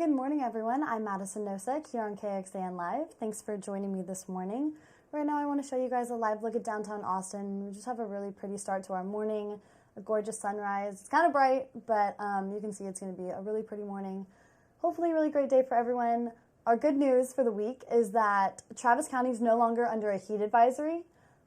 good morning, everyone. I'm Madison Nosek here on KXAN Live. Thanks for joining me this morning. Right now, I want to show you guys a live look at downtown Austin. We just have a really pretty start to our morning, a gorgeous sunrise. It's kind of bright, but you can see it's going to be a really pretty morning. Hopefully, a really great day for everyone. Our good news for the week is that Travis County is no longer under a heat advisory.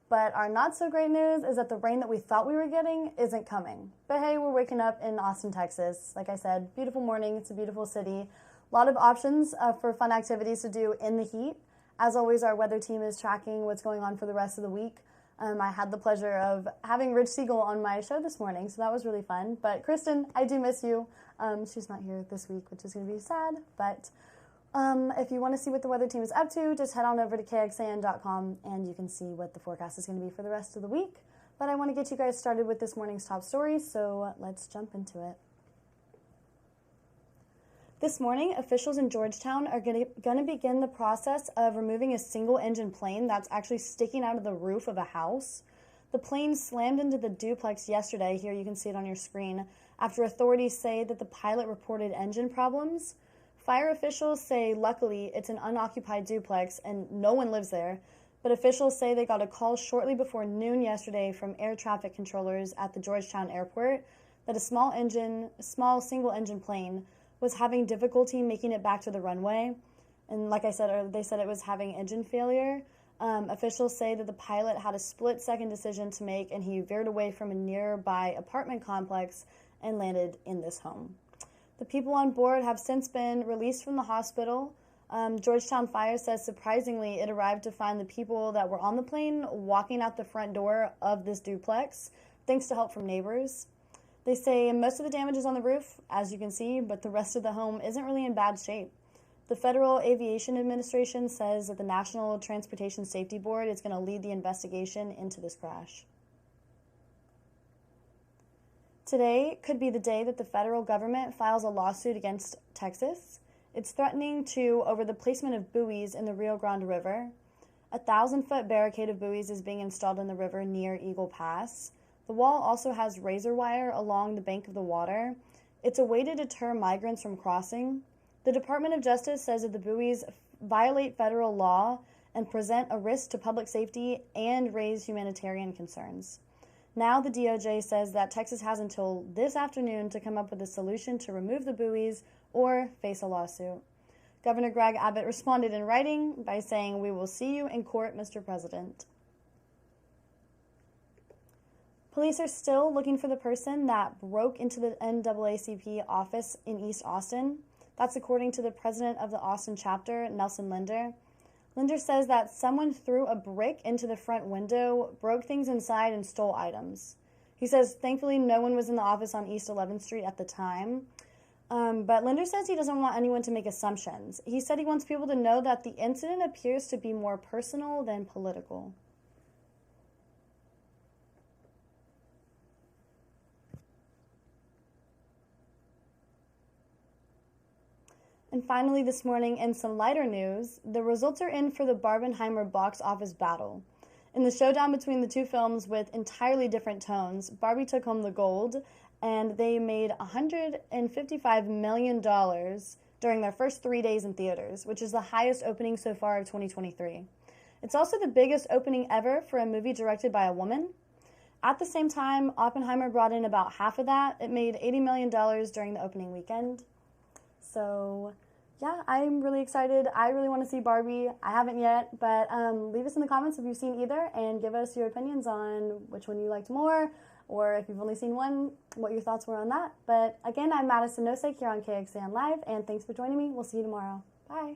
But our not so great news is that the rain that we thought we were getting isn't coming. But hey, we're waking up in Austin, Texas. Like I said, beautiful morning. It's a beautiful city. A lot of options for fun activities to do in the heat. As always, our weather team is tracking what's going on for the rest of the week. I had the pleasure of having Rich Siegel on my show this morning, so that was really fun. But Kristen, I do miss you. She's not here this week, which is going to be sad. But if you want to see what the weather team is up to, just head on over to KXAN.com and you can see what the forecast is going to be for the rest of the week. But I want to get you guys started with this morning's top stories, so let's jump into it. This morning, officials in Georgetown are going to begin the process of removing a single-engine plane that's actually sticking out of the roof of a house. The plane slammed into the duplex yesterday, here you can see it on your screen, after authorities say that the pilot reported engine problems. Fire officials say luckily it's an unoccupied duplex and no one lives there, but officials say they got a call shortly before noon yesterday from air traffic controllers at the Georgetown airport that a small single-engine plane was having difficulty making it back to the runway. And like I said, they said it was having engine failure. Officials say that the pilot had a split-second decision to make and he veered away from a nearby apartment complex and landed in this home. The people on board have since been released from the hospital. Georgetown Fire says surprisingly it arrived to find the people that were on the plane walking out the front door of this duplex, thanks to help from neighbors. They say most of the damage is on the roof, as you can see, but the rest of the home isn't really in bad shape. The Federal Aviation Administration says that the National Transportation Safety Board is going to lead the investigation into this crash. Today could be the day that the federal government files a lawsuit against Texas. It's threatening to over the placement of buoys in the Rio Grande River. A 1,000-foot barricade of buoys is being installed in the river near Eagle Pass. The wall also has razor wire along the bank of the water. It's a way to deter migrants from crossing. The Department of Justice says that the buoys violate federal law and present a risk to public safety and raise humanitarian concerns. Now the DOJ says that Texas has until this afternoon to come up with a solution to remove the buoys or face a lawsuit. Governor Greg Abbott responded in writing by saying, "We will see you in court, Mr. President." Police are still looking for the person that broke into the NAACP office in East Austin. That's according to the president of the Austin chapter, Nelson Linder. Linder says that someone threw a brick into the front window, broke things inside, and stole items. He says, thankfully, no one was in the office on East 11th Street at the time. But Linder says he doesn't want anyone to make assumptions. He said he wants people to know that the incident appears to be more personal than political. And finally this morning, in some lighter news, the results are in for the Barbenheimer box office battle. In the showdown between the two films with entirely different tones, Barbie took home the gold, and they made $155 million during their first 3 days in theaters, which is the highest opening so far of 2023. It's also the biggest opening ever for a movie directed by a woman. At the same time, Oppenheimer brought in about half of that. It made $80 million during the opening weekend. So, yeah, I'm really excited. I really want to see Barbie. I haven't yet, but leave us in the comments if you've seen either and give us your opinions on which one you liked more, or if you've only seen one, what your thoughts were on that. But again, I'm Madison Nosek here on KXAN Live, and thanks for joining me. We'll see you tomorrow. Bye.